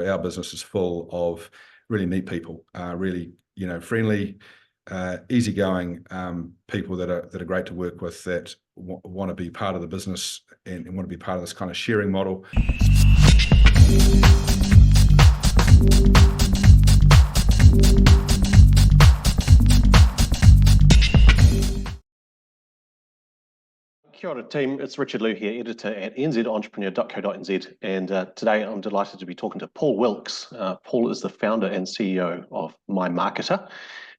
Our business is full of really neat people, really, friendly, easygoing people that are great to work with, that want to be part of the business and want to be part of this kind of sharing model. Kia ora team, it's Richard Liew here, editor at nzentrepreneur.co.nz, and today I'm delighted to be talking to Paul Wilkes. Paul is the founder and CEO of MyMarketer,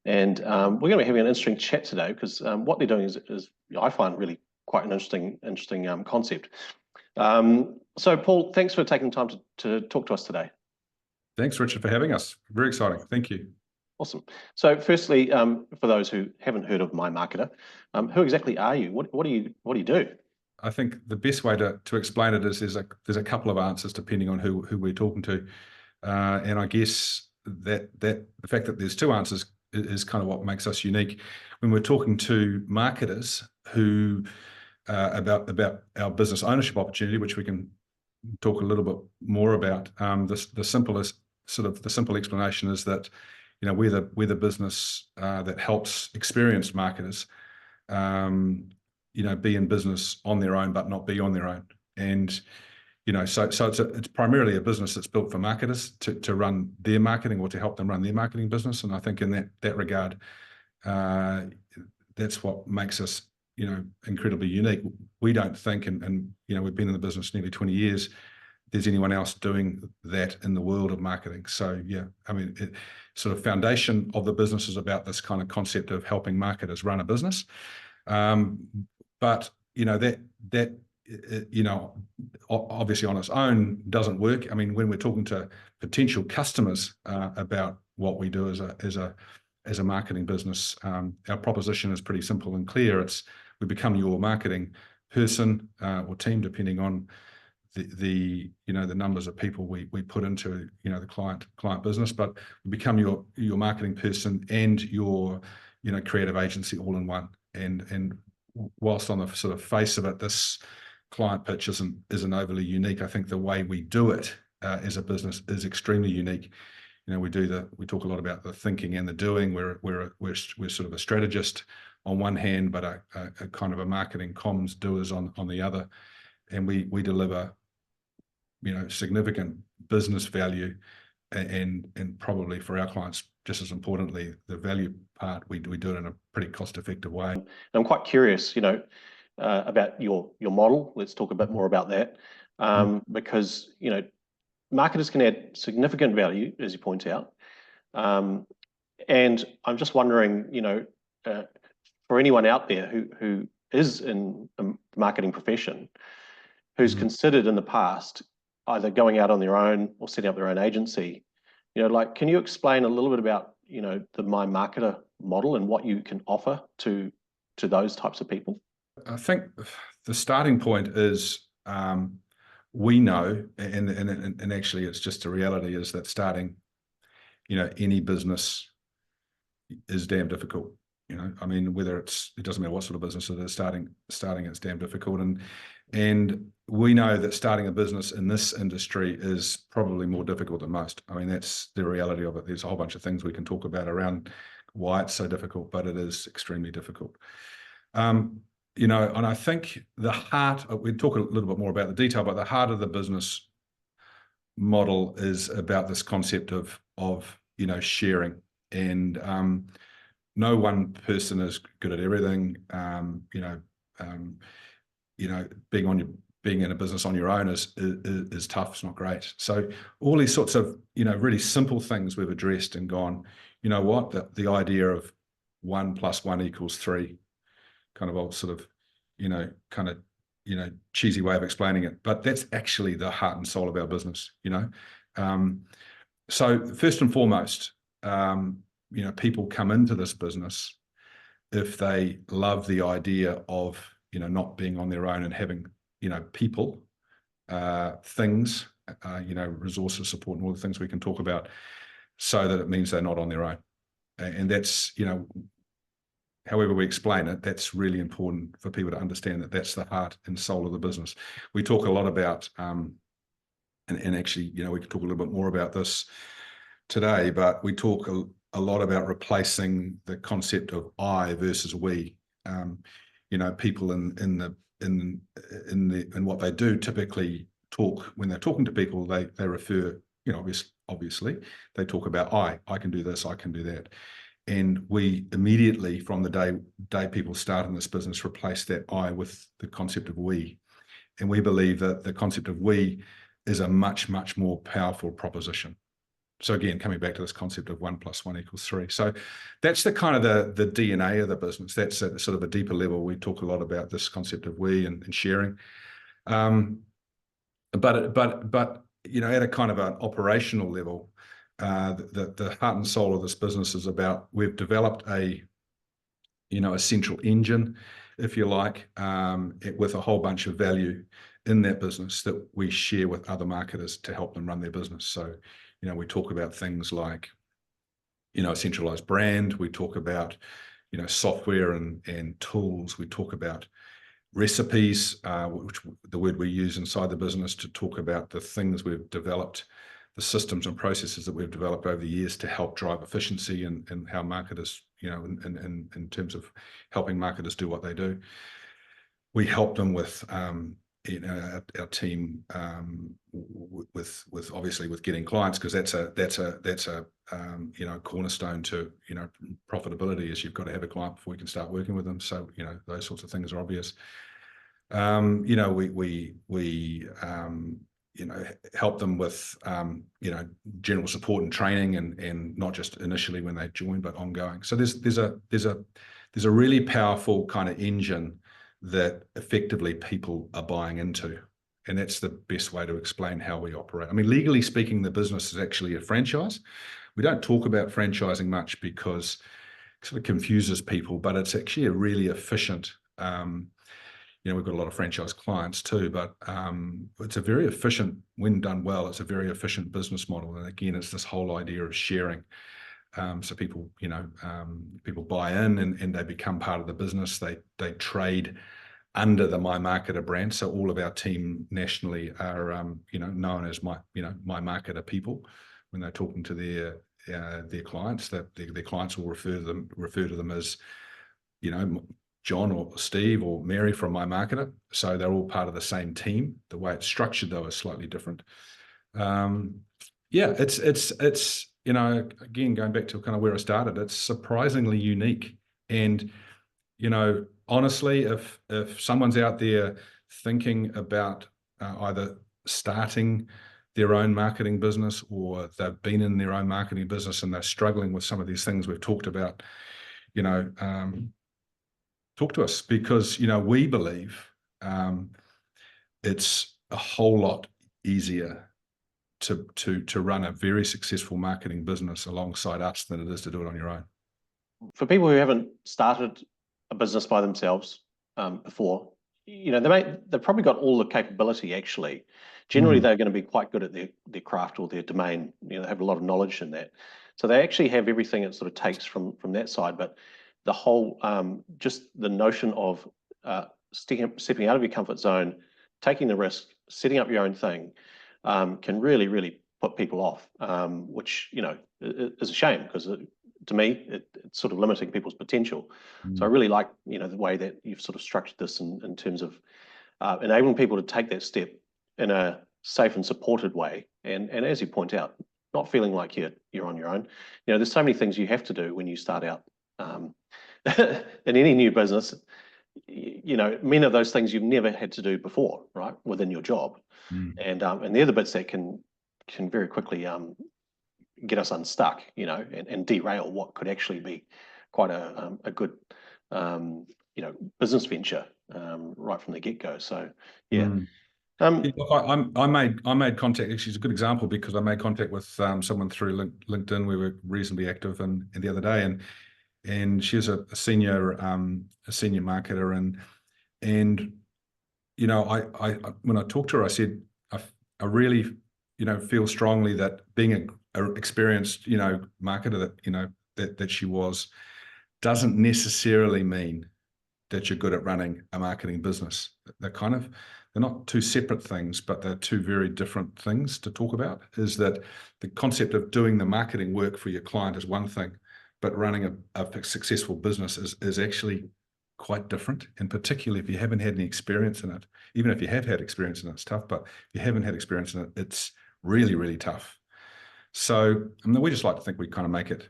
and we're going to be having an interesting chat today because what they're doing is I find really quite an interesting concept. So Paul, thanks for taking time to talk to us today. Thanks, Richard, for having us. Very exciting. Thank you. Awesome. So firstly, for those who haven't heard of MyMarketer, who exactly are you? What do you do? I think the best way to explain it is there's a couple of answers depending on who we're talking to, and I guess that the fact that there's two answers is kind of what makes us unique. When we're talking to marketers who about our business ownership opportunity, which we can talk a little bit more about, the simple explanation is that we're the business that helps experienced marketers, be in business on their own but not be on their own. And so it's primarily a business that's built for marketers to run their marketing or to help them run their marketing business. And I think in that regard, that's what makes us incredibly unique. We don't think, and we've been in the business nearly 20 years. There's anyone else doing that in the world of marketing. So yeah, I mean, sort of foundation of the business is about this kind of concept of helping marketers run a business. But obviously on its own doesn't work. I mean, when we're talking to potential customers about what we do as a marketing business, our proposition is pretty simple and clear. It's we become your marketing person or team, depending on the numbers of people we put into the client business, but we become your marketing person and your creative agency all in one. And whilst on the sort of face of it, this client pitch isn't overly unique, I think the way we do it as a business is extremely unique. We talk a lot about the thinking and the doing. We're sort of a strategist on one hand, but a kind of a marketing comms doers on the other, and we deliver significant business value, and probably for our clients, just as importantly, the value part, we do it in a pretty cost-effective way. And I'm quite curious, about your model. Let's talk a bit more about that, because marketers can add significant value, as you point out, and I'm just wondering, for anyone out there who is in a marketing profession, who's considered in the past either going out on their own or setting up their own agency, can you explain a little bit about the MyMarketer model and what you can offer to those types of people? I think the starting point is we know, and actually it's just a reality, is that starting any business is damn difficult. I mean, it doesn't matter what sort of business it is, starting it's damn difficult. And we know that starting a business in this industry is probably more difficult than most. I mean, that's the reality of it. There's a whole bunch of things we can talk about around why it's so difficult, but it is extremely difficult. And I think the heart, we talk a little bit more about the detail, but the heart of the business model is about this concept of sharing. And no one person is good at everything. Being in a business on your own is tough. It's not great. So all these sorts of really simple things we've addressed and gone, the idea of 1 + 1 = 3, kind of old sort of cheesy way of explaining it, but that's actually the heart and soul of our business. So first and foremost, people come into this business if they love the idea of not being on their own and having people, things, resources, support, and all the things we can talk about, so that it means they're not on their own. And that's however we explain it, that's really important for people to understand, that that's the heart and soul of the business. We talk a lot about and actually, we could talk a little bit more about this today, but we talk a lot about replacing the concept of I versus we. People in what they do typically talk, when they're talking to people, they refer, obviously they talk about I can do this, I can do that. And we immediately, from the day people start in this business, replace that I with the concept of we. And we believe that the concept of we is a much, much more powerful proposition. So again, coming back to this concept of 1 + 1 = 3. So that's the kind of the DNA of the business. That's at sort of a deeper level. We talk a lot about this concept of we and sharing. But at a kind of an operational level, the heart and soul of this business is about, we've developed a central engine, if you like, with a whole bunch of value in that business that we share with other marketers to help them run their business. So, we talk about things like, a centralized brand. We talk about, software and tools. We talk about recipes, which the word we use inside the business to talk about the things we've developed, the systems and processes that we've developed over the years to help drive efficiency and how marketers, in terms of helping marketers do what they do. We help them with, our team with obviously with getting clients, because that's a cornerstone to profitability, is you've got to have a client before you can start working with them. So those sorts of things are obvious. We help them with general support and training, and not just initially when they join, but ongoing. So there's a really powerful kind of engine that effectively people are buying into. And that's the best way to explain how we operate. I mean, legally speaking, the business is actually a franchise. We don't talk about franchising much because it sort of confuses people, but it's actually a really efficient, we've got a lot of franchise clients too, but it's a very efficient, when done well, it's a very efficient business model. And again, it's this whole idea of sharing. So people, people buy in and they become part of the business. They trade under the MyMarketer brand. So all of our team nationally are, known as MyMarketer people. When they're talking to their clients, that their clients will refer to them as, John or Steve or Mary from MyMarketer. So they're all part of the same team. The way it's structured, though, is slightly different. It's again, going back to kind of where I started, it's surprisingly unique. And, honestly, if someone's out there thinking about either starting their own marketing business, or they've been in their own marketing business and they're struggling with some of these things we've talked about, talk to us, because, we believe it's a whole lot easier to run a very successful marketing business alongside us than it is to do it on your own. For people who haven't started a business by themselves before, they've probably got all the capability actually. Generally, they're going to be quite good at their craft or their domain. They have a lot of knowledge in that. So they actually have everything it sort of takes from that side. But the whole, just the notion of stepping out of your comfort zone, taking the risk, setting up your own thing, can really, really put people off, which, is a shame, because to me, it's sort of limiting people's potential. So I really like, the way that you've sort of structured this in terms of enabling people to take that step in a safe and supported way. And as you point out, not feeling like you're on your own. There's so many things you have to do when you start out in any new business. Many of those things you've never had to do before, right, within your job. And they're the bits that can very quickly get us unstuck, and derail what could actually be quite a good, business venture right from the get-go. So yeah. Look, I made contact. Actually, it's a good example, because I made contact with someone through LinkedIn. We were reasonably active, and the other day, and she's a senior marketer, and I when I talked to her, I said I really feel strongly that being a experienced marketer that she was, doesn't necessarily mean that you're good at running a marketing business. They're not two separate things, but they're two very different things to talk about. Is that the concept of doing the marketing work for your client is one thing, but running a successful business is actually quite different. And particularly if you haven't had any experience in it, even if you have had experience in it, it's tough, but if you haven't had experience in it, it's really, really tough. So we just like to think we kind of make it,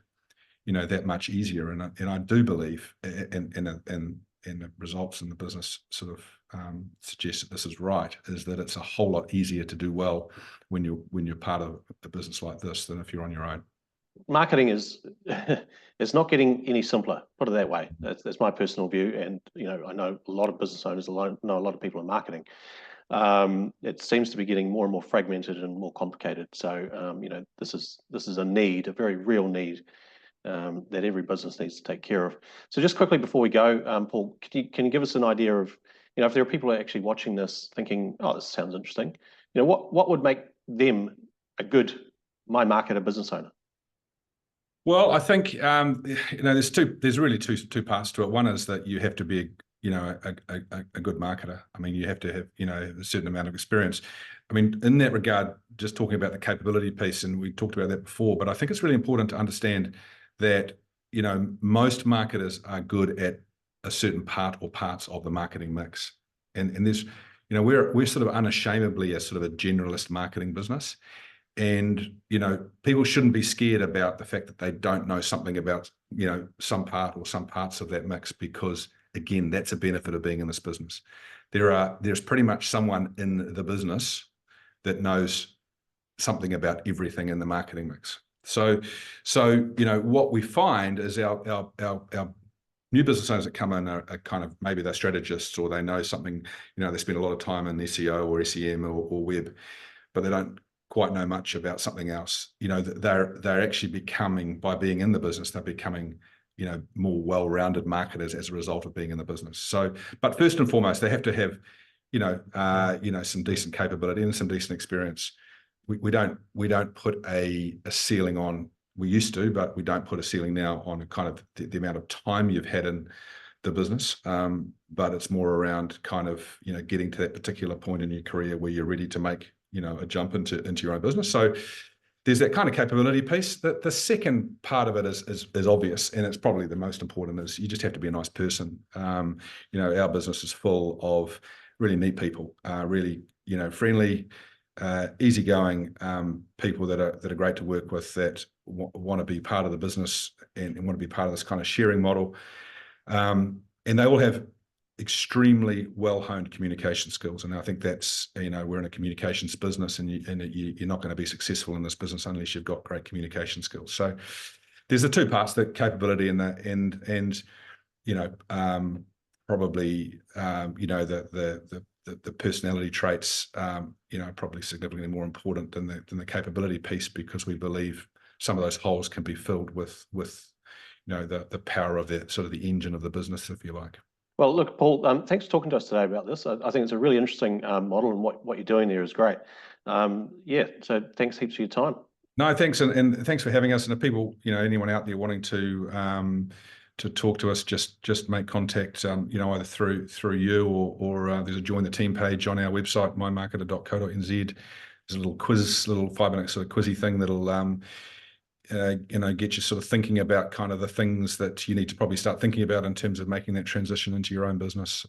that much easier. And I do believe, and the results in the business sort of suggest that this is right, is that it's a whole lot easier to do well when you're part of a business like this than if you're on your own. Marketing is it's not getting any simpler, put it that way. That's my personal view. And I know a lot of business owners, know a lot of people in marketing. It seems to be getting more and more fragmented and more complicated. So this is a need, a very real need, that every business needs to take care of. So just quickly before we go, Paul, can you give us an idea of, if there are people who are actually watching this thinking, oh, this sounds interesting, what would make them a good MyMarketer business owner? Well, I think there's really two parts to it. One is that you have to be a good marketer. I mean, you have to have a certain amount of experience. I mean, in that regard, just talking about the capability piece, and we talked about that before, but I think it's really important to understand that most marketers are good at a certain part or parts of the marketing mix, and there's we're sort of unashamedly a sort of a generalist marketing business. And people shouldn't be scared about the fact that they don't know something about some part or some parts of that mix, because again, that's a benefit of being in this business. There's pretty much someone in the business that knows something about everything in the marketing mix. So what we find is our new business owners that come in are kind of, maybe they're strategists, or they know something, they spend a lot of time in SEO or SEM or web, but they don't quite know much about something else. They're actually becoming, by being in the business, they're becoming more well-rounded marketers as a result of being in the business. So, but first and foremost, they have to have some decent capability and some decent experience. We don't put a ceiling on. We used to, but we don't put a ceiling now on kind of the amount of time you've had in the business, but it's more around kind of getting to that particular point in your career where you're ready to make a jump into your own business. So there's that kind of capability piece. The second part of it is obvious, and it's probably the most important, is you just have to be a nice person. Our business is full of really neat people, really friendly, easygoing people that are great to work with, that want to be part of the business and want to be part of this kind of sharing model. And they all have extremely well-honed communication skills, and I think that's we're in a communications business, and you're not going to be successful in this business unless you've got great communication skills. So there's the two parts, the capability and probably the personality traits probably significantly more important than the capability piece, because we believe some of those holes can be filled with the power of the sort of the engine of the business, if you like. Well, look, Paul, thanks for talking to us today about this. I think it's a really interesting model, and what you're doing there is great. So thanks heaps for your time. No, thanks, and thanks for having us. And if people, anyone out there wanting to talk to us, just make contact, either through you or there's a join the team page on our website, mymarketer.co.nz. There's a little 5-minute sort of quizzy thing that'll get you sort of thinking about kind of the things that you need to probably start thinking about in terms of making that transition into your own business.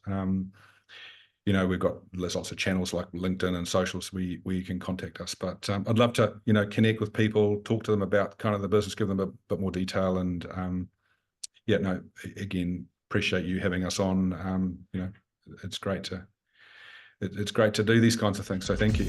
We've got lots of channels like LinkedIn and socials where you can contact us. But I'd love to, connect with people, talk to them about kind of the business, give them a bit more detail. And again, appreciate you having us on. It's great to do these kinds of things. So thank you.